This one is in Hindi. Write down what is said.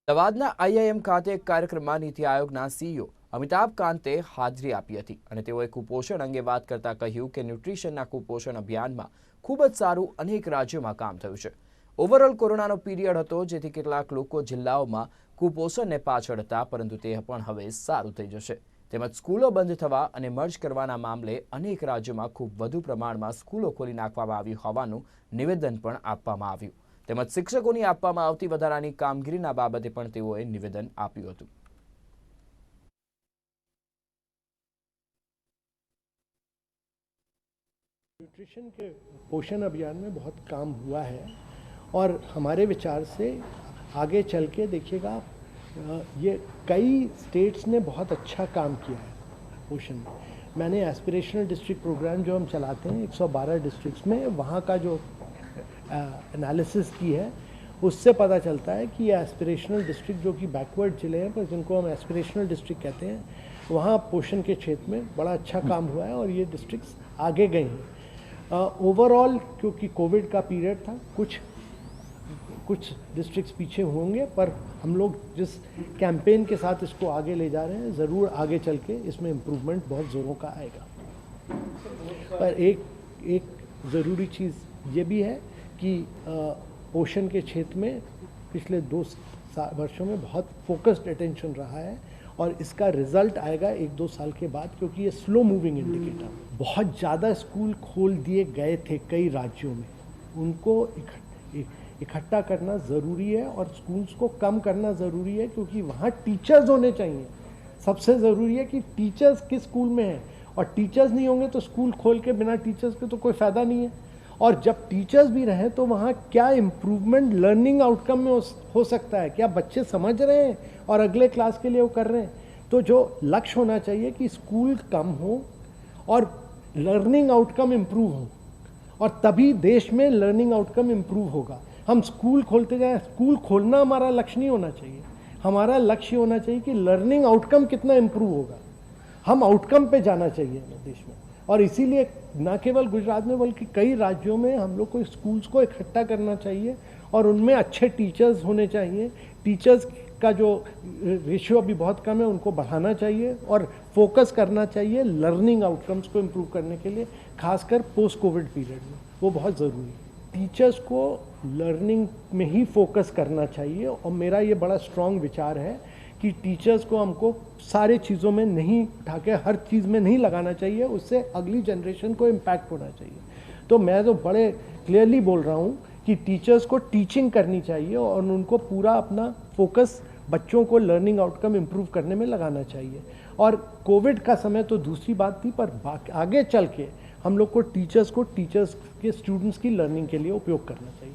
અમદાવાદના આઈઆઈએમ ખાતે એક કાર્યક્રમમાં નીતિ આયોગના સીઈઓ અમિતાભ કાંતે હાજરી આપી હતી અને તેઓએ કુપોષણ અંગે વાત કરતા કહ્યું કે ન્યુટ્રિશનના કુપોષણ અભિયાનમાં ખૂબ જ સારું અનેક રાજ્યોમાં કામ થયું છે। ઓવરઓલ કોરોનાનો પીરિયડ હતો જેથી કેટલાક લોકો જિલ્લાઓમાં કુપોષણને પાછળ હતા, પરંતુ તે પણ હવે સારું થઈ જશે। તેમજ સ્કૂલો બંધ થવા અને મર્જ કરવાના મામલે અનેક રાજ્યોમાં ખૂબ વધુ પ્રમાણમાં સ્કૂલો ખોલી નાખવામાં આવી હોવાનું નિવેદન પણ આપવામાં આવ્યું। તેમજ શિક્ષકોની આપવામાં આવતી વધારાની કામગીરીના બાબતે પણ તેઓએ નિવેદન આપ્યું હતું। न्यूट्रिशन के पोषण अभियान में बहुत काम हुआ है और हमारे विचार से आगे चल के देखिएगा ये कई स्टेट्स ने बहुत अच्छा काम किया है पोषण में। मैंने एस्पिरेशनल डिस्ट्रिक्ट प्रोग्राम जो हम चलाते हैं 112 डिस्ट्रिक्ट्स में, वहाँ का जो एनालिसिस की है उससे पता चलता है कि ये एस्पिरेशनल डिस्ट्रिक्ट जो कि बैकवर्ड जिले हैं पर जिनको हम एस्पिरेशनल डिस्ट्रिक्ट कहते हैं, वहाँ पोषण के क्षेत्र में बड़ा अच्छा काम हुआ है और ये डिस्ट्रिक्ट्स आगे गई हैं। ओवरऑल क्योंकि कोविड का पीरियड था, कुछ डिस्ट्रिक्ट्स पीछे होंगे, पर हम लोग जिस कैंपेन के साथ इसको आगे ले जा रहे हैं, ज़रूर आगे चल के इसमें इम्प्रूवमेंट बहुत ज़ोरों का आएगा। पर एक ज़रूरी चीज़ ये भी है कि पोषण के क्षेत्र में पिछले 2 वर्षों में बहुत फोकस्ड अटेंशन रहा है और इसका रिजल्ट आएगा 1-2 साल के बाद, क्योंकि ये स्लो मूविंग इंडिकेटर। बहुत ज़्यादा स्कूल खोल दिए गए थे कई राज्यों में, उनको इकट्ठा करना ज़रूरी है और स्कूल्स को कम करना ज़रूरी है, क्योंकि वहाँ टीचर्स होने चाहिए। सबसे ज़रूरी है कि टीचर्स किस स्कूल में हैं, और टीचर्स नहीं होंगे तो स्कूल खोल के बिना टीचर्स के तो कोई फ़ायदा नहीं है। और जब टीचर्स भी रहें तो वहाँ क्या इम्प्रूवमेंट लर्निंग आउटकम में हो सकता है, क्या बच्चे समझ रहे हैं और अगले क्लास के लिए वो कर रहे हैं। तो जो लक्ष्य होना चाहिए कि स्कूल कम हो और लर्निंग आउटकम इम्प्रूव हो, और तभी देश में लर्निंग आउटकम इम्प्रूव होगा। हम स्कूल खोलते जाएं, स्कूल खोलना हमारा लक्ष्य नहीं होना चाहिए। हमारा लक्ष्य होना चाहिए कि लर्निंग आउटकम कितना इम्प्रूव होगा, हम आउटकम पे जाना चाहिए हमें देश में। और इसीलिए न केवल गुजरात में बल्कि कई राज्यों में हम लोग को स्कूल्स को इकट्ठा करना चाहिए और उनमें अच्छे टीचर्स होने चाहिए। टीचर्स का जो रेशियो अभी बहुत कम है उनको बढ़ाना चाहिए और फोकस करना चाहिए लर्निंग आउटकम्स को इम्प्रूव करने के लिए, खासकर पोस्ट कोविड पीरियड में वो बहुत ज़रूरी है। टीचर्स को लर्निंग में ही फोकस करना चाहिए और मेरा ये बड़ा स्ट्रॉन्ग विचार है कि टीचर्स को हमको सारे चीज़ों में नहीं उठा के हर चीज़ में नहीं लगाना चाहिए, उससे अगली जनरेशन को इम्पैक्ट होना चाहिए। तो मैं तो बड़े क्लियरली बोल रहा हूँ कि टीचर्स को टीचिंग करनी चाहिए और उनको पूरा अपना फोकस बच्चों को लर्निंग आउटकम इम्प्रूव करने में लगाना चाहिए। और कोविड का समय तो दूसरी बात थी, पर आगे चल के हम लोग को टीचर्स के स्टूडेंट्स की लर्निंग के लिए उपयोग करना चाहिए।